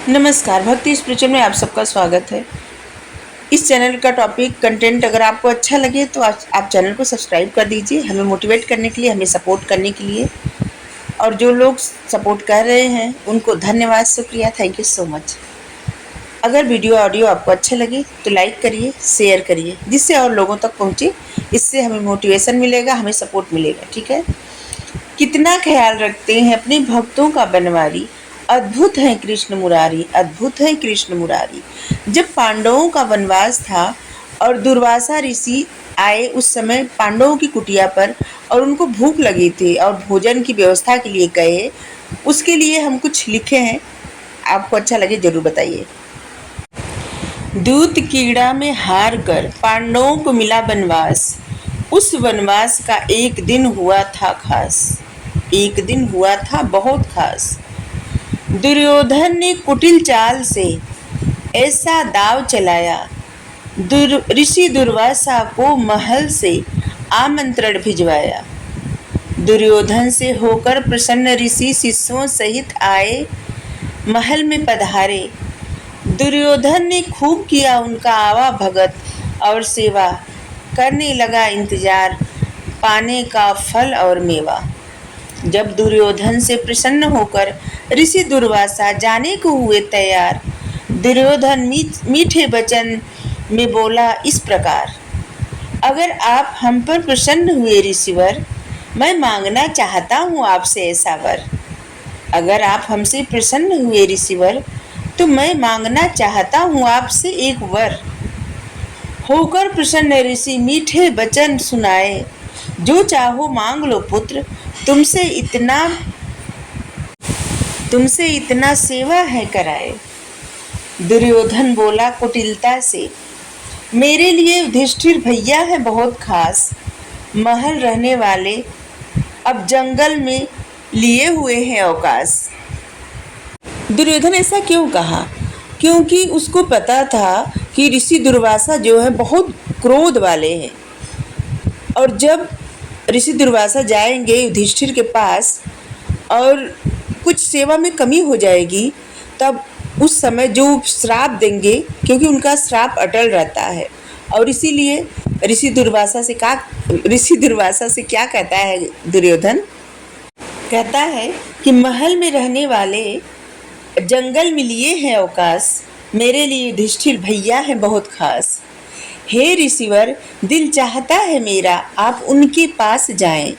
नमस्कार, भक्ति स्पिरिचुअल में आप सबका स्वागत है। इस चैनल का टॉपिक कंटेंट अगर आपको अच्छा लगे तो आप चैनल को सब्सक्राइब कर दीजिए, हमें मोटिवेट करने के लिए, हमें सपोर्ट करने के लिए। और जो लोग सपोर्ट कर रहे हैं उनको धन्यवाद, शुक्रिया, थैंक यू सो मच। अगर वीडियो ऑडियो आपको अच्छा लगे तो लाइक करिए, शेयर करिए, जिससे और लोगों तक पहुँचे। इससे हमें मोटिवेशन मिलेगा, हमें सपोर्ट मिलेगा। ठीक है। कितना ख्याल रखते हैं अपने भक्तों का बनवारी, अद्भुत है कृष्ण मुरारी, अद्भुत है कृष्ण मुरारी। जब पांडवों का वनवास था और दुर्वासा ऋषि आए उस समय पांडवों की कुटिया पर, और उनको भूख लगी थी और भोजन की व्यवस्था के लिए गए। उसके लिए हम कुछ लिखे हैं, आपको अच्छा लगे जरूर बताइए। दूत कीड़ा में हार कर पांडवों को मिला वनवास, उस वनवास का एक दिन हुआ था खास, एक दिन हुआ था बहुत खास। दुर्योधन ने कुटिल चाल से ऐसा दाव चलाया, ऋषि दुर्वासा को महल से आमंत्रण भिजवाया। दुर्योधन से होकर प्रसन्न ऋषि शिष्यों सहित आए, महल में पधारे। दुर्योधन ने खूब किया उनका आवा भगत और सेवा, करने लगा इंतजार पाने का फल और मेवा। जब दुर्योधन से प्रसन्न होकर ऋषि दुर्वासा जाने को हुए तैयार, दुर्योधन मीठे वचन में बोला इस प्रकार, अगर आप हम पर प्रसन्न हुए ऋषिवर, मैं मांगना चाहता हूँ आपसे ऐसा वर। अगर आप हमसे प्रसन्न हुए ऋषिवर, तो मैं मांगना चाहता हूँ आपसे एक वर। होकर प्रसन्न ऋषि मीठे वचन सुनाए, जो चाहो मांग लो पुत्र, तुमसे इतना सेवा है कराए। दुर्योधन बोला कुटिलता से, मेरे लिए युधिष्ठिर भैया है बहुत खास, महल रहने वाले अब जंगल में लिए हुए हैं अवकाश। दुर्योधन ऐसा क्यों कहा? क्योंकि उसको पता था कि ऋषि दुर्वासा जो है बहुत क्रोध वाले हैं, और जब ऋषि दुर्वासा जाएंगे युधिष्ठिर के पास और कुछ सेवा में कमी हो जाएगी, तब उस समय जो श्राप देंगे, क्योंकि उनका श्राप अटल रहता है। और इसीलिए ऋषि दुर्वासा से क्या कहता है दुर्योधन? कहता है कि महल में रहने वाले जंगल में लिए हैं अवकाश, मेरे लिए युधिष्ठिर भैया है बहुत खास। हे ऋषिवर, दिल चाहता है मेरा आप उनके पास जाएं,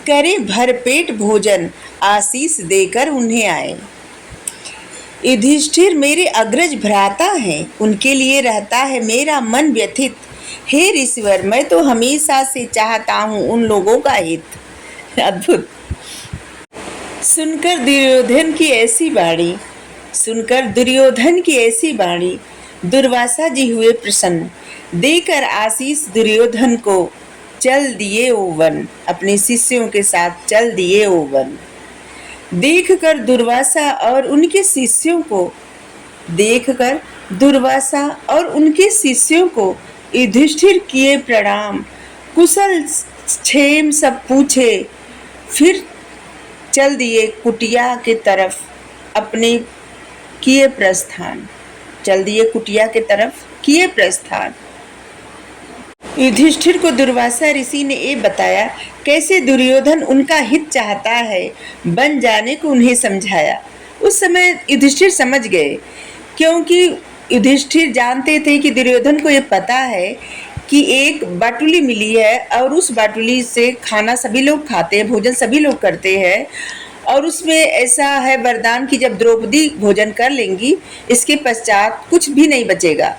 करे भरपेट भोजन आशीष देकर उन्हें आए। युधिष्ठिर मेरे अग्रज भ्राता हैं, उनके लिए रहता है मेरा मन व्यथित। हे ऋषिवर, मैं तो हमेशा से चाहता हूँ उन लोगों का हित। अद्भुत। सुनकर दुर्योधन की ऐसी बाणी, दुर्वासा जी हुए प्रसन्न, देकर आशीष दुर्योधन को चल दिए ओ वन, अपने शिष्यों के साथ चल दिए ओ वन। देखकर दुर्वासा और उनके शिष्यों को युधिष्ठिर किए प्रणाम, कुशल क्षेम सब पूछे, फिर चल दिए कुटिया के तरफ अपने किए प्रस्थान। युधिष्ठिर को दुर्वासा ऋषि ने ये बताया कैसे दुर्योधन उनका हित चाहता है, बन जाने को उन्हें समझाया। उस समय युधिष्ठिर समझ गए, क्योंकि युधिष्ठिर जानते थे कि दुर्योधन को ये पता है कि एक बाटुली मिली है और उस बाटुली से खाना सभी लोग खाते हैं, भोजन सभी लोग करते हैं, और उसमें ऐसा है वरदान कि जब द्रौपदी भोजन कर लेंगी, इसके पश्चात कुछ भी नहीं बचेगा।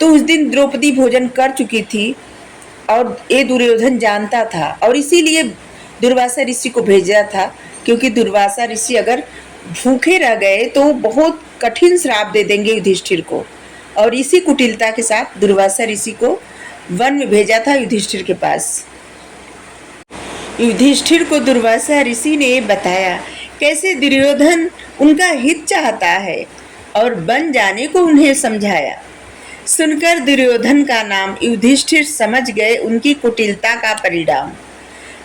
तो उस दिन द्रौपदी भोजन कर चुकी थी और ये दुर्योधन जानता था, और इसीलिए दुर्वासा ऋषि को भेजा था, क्योंकि दुर्वासा ऋषि अगर भूखे रह गए तो बहुत कठिन श्राप दे देंगे युधिष्ठिर को। और इसी कुटिलता के साथ दुर्वासा ऋषि को वन में भेजा था युधिष्ठिर के पास। युधिष्ठिर को दुर्वासा ऋषि ने बताया कैसे दुर्योधन उनका हित चाहता है और बन जाने को उन्हें समझाया। सुनकर दुर्योधन का नाम युधिष्ठिर समझ गए उनकी कुटिलता का परिणाम।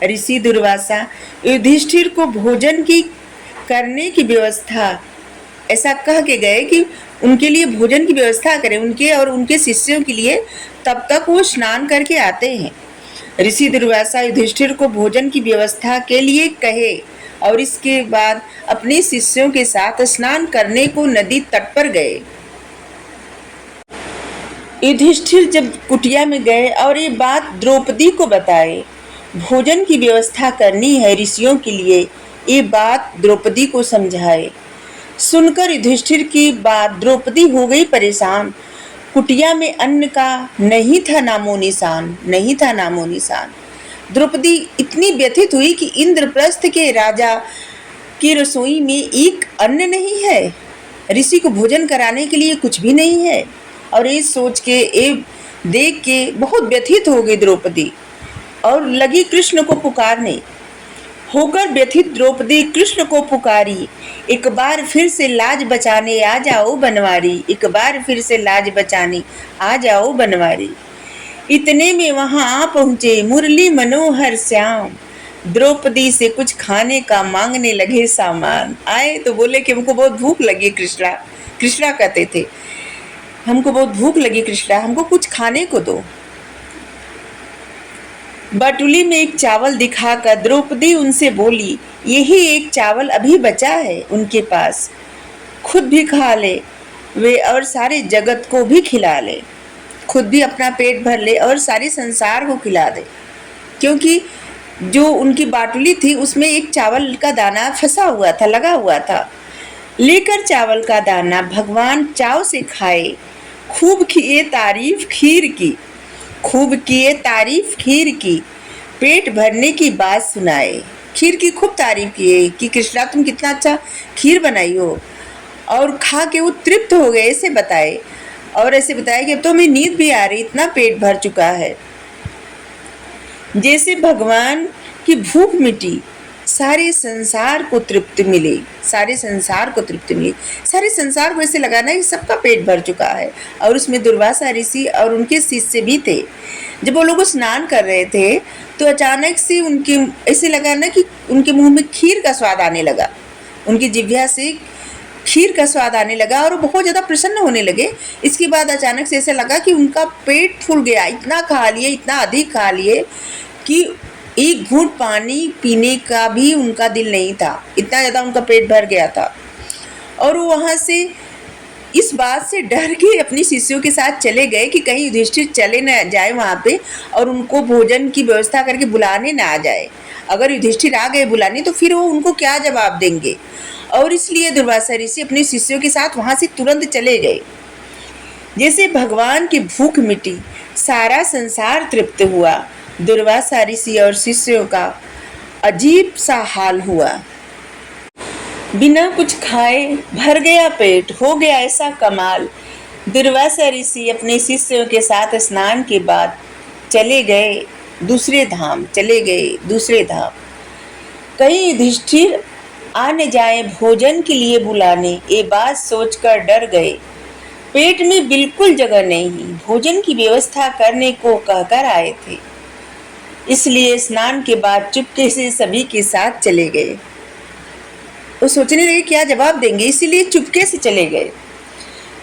ऋषि दुर्वासा युधिष्ठिर को भोजन की करने की व्यवस्था ऐसा कह के गए कि उनके लिए भोजन की व्यवस्था करें, उनके और उनके शिष्यों के लिए। तब तक वो स्नान करके आते हैं। ऋषि दुर्वासा युधिष्ठिर को भोजन की व्यवस्था के लिए कहे और इसके बाद अपने शिष्यों के साथ स्नान करने को नदी तट पर गए। युधिष्ठिर जब कुटिया में गए और ये बात द्रौपदी को बताए, भोजन की व्यवस्था करनी है ऋषियों के लिए, ये बात द्रौपदी को समझाए। सुनकर युधिष्ठिर की बात द्रौपदी हो गई परेशान। कुटिया में अन्न का नहीं था नामो निशान, नहीं था नामो निशान। द्रौपदी इतनी व्यथित हुई कि इंद्रप्रस्थ के राजा की रसोई में एक अन्न नहीं है, ऋषि को भोजन कराने के लिए कुछ भी नहीं है। और ये सोच के, ये देख के बहुत व्यथित हो गई द्रौपदी और लगी कृष्ण को पुकारने। होकर व्यथित द्रौपदी कृष्ण को पुकारी, एक बार फिर से लाज बचाने आ जाओ बनवारी, एक बार फिर से लाज बचाने आ जाओ बनवारी। इतने में वहां आ पहुंचे मुरली मनोहर श्याम, द्रौपदी से कुछ खाने का मांगने लगे सामान। आए तो बोले कि हमको बहुत भूख लगी कृष्णा, कृष्णा कहते थे, हमको बहुत भूख लगी कृष्णा, हमको कुछ खाने को दो। बटुली में एक चावल दिखाकर द्रौपदी उनसे बोली, यही एक चावल अभी बचा है उनके पास, खुद भी खा ले वे और सारे जगत को भी खिला ले, खुद भी अपना पेट भर ले और सारे संसार को खिला दे। क्योंकि जो उनकी बाटुली थी उसमें एक चावल का दाना फंसा हुआ था, लगा हुआ था। लेकर चावल का दाना भगवान चाव से खाए, खूब किए तारीफ खीर की, खूब किए तारीफ खीर की, पेट भरने की बात सुनाए। खीर की खूब तारीफ किए कि कृष्णा तुम कितना अच्छा खीर बनाई हो, और खा के वो तृप्त हो गए, ऐसे बताए। और ऐसे बताया कि अब तो हमें नींद भी आ रही, इतना पेट भर चुका है। जैसे भगवान की भूख मिटी, सारे संसार को तृप्ति मिली, सारे संसार को तृप्ति मिली। सारे संसार को ऐसे लगाना कि सबका पेट भर चुका है। और उसमें दुर्वासा ऋषि और उनके शिष्य भी थे। जब वो लोग स्नान कर रहे थे तो अचानक से उनके ऐसे लगा ना कि उनके मुंह में खीर का स्वाद आने लगा, उनकी जिह्वा से खीर का स्वाद आने लगा और बहुत ज़्यादा प्रसन्न होने लगे। इसके बाद अचानक से ऐसा लगा कि उनका पेट फूल गया, इतना खा लिए, इतना अधिक खा लिए कि एक घूंट पानी पीने का भी उनका दिल नहीं था, इतना ज़्यादा उनका पेट भर गया था। और वो वहाँ से इस बात से डर के अपनी शिष्यों के साथ चले गए कि कहीं युधिष्ठिर चले न जाए वहाँ पे और उनको भोजन की व्यवस्था करके बुलाने ना आ जाए। अगर युधिष्ठिर आ गए बुलाने तो फिर वो उनको क्या जवाब देंगे। और इसलिए दुर्वासा ऋषि अपने शिष्यों के साथ वहाँ से तुरंत चले गए। जैसे भगवान की भूख मिटी, सारा संसार तृप्त हुआ, दुर्वासा ऋषि और शिष्यों का अजीब सा हाल हुआ। बिना कुछ खाए भर गया पेट, हो गया ऐसा कमाल। दुर्वासा ऋषि अपने शिष्यों के साथ स्नान के बाद चले गए दूसरे धाम, चले गए दूसरे धाम। कहीं युधिष्ठिर आ न जाए भोजन के लिए बुलाने, ये बात सोचकर डर गए। पेट में बिल्कुल जगह नहीं, भोजन की व्यवस्था करने को कहकर आए थे, इसलिए स्नान के बाद चुपके से सभी के साथ चले गए। वो सोचने लगे क्या जवाब देंगे, इसीलिए चुपके से चले गए।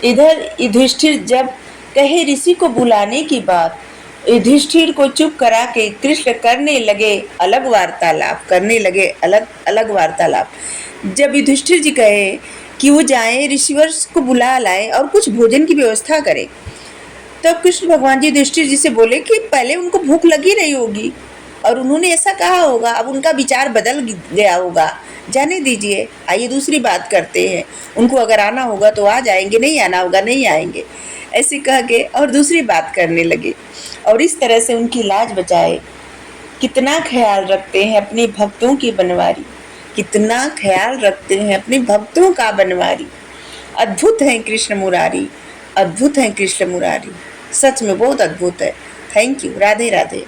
इधर युधिष्ठिर जब कहे ऋषि को बुलाने की बात, युधिष्ठिर को चुप करा के कृष्ण करने लगे अलग वार्तालाप, करने लगे अलग अलग वार्तालाप। जब युधिष्ठिर जी कहे कि वो जाएं ऋषिवर को बुला लाएं और कुछ भोजन की व्यवस्था करें, तब कृष्ण भगवान जी युधिष्ठिर जी से बोले कि पहले उनको भूख लगी रही होगी और उन्होंने ऐसा कहा होगा, अब उनका विचार बदल गया होगा, जाने दीजिए, आइए दूसरी बात करते हैं। उनको अगर आना होगा तो आ जाएंगे, नहीं आना होगा नहीं आएंगे, ऐसे कह के और दूसरी बात करने लगे और इस तरह से उनकी लाज बचाए। कितना ख्याल रखते हैं अपने भक्तों की बनवारी, कितना ख्याल रखते हैं अपने भक्तों का बनवारी। अद्भुत है कृष्ण मुरारी, अद्भुत है कृष्ण मुरारी, सच में बहुत अद्भुत है। Thank you. राधे राधे।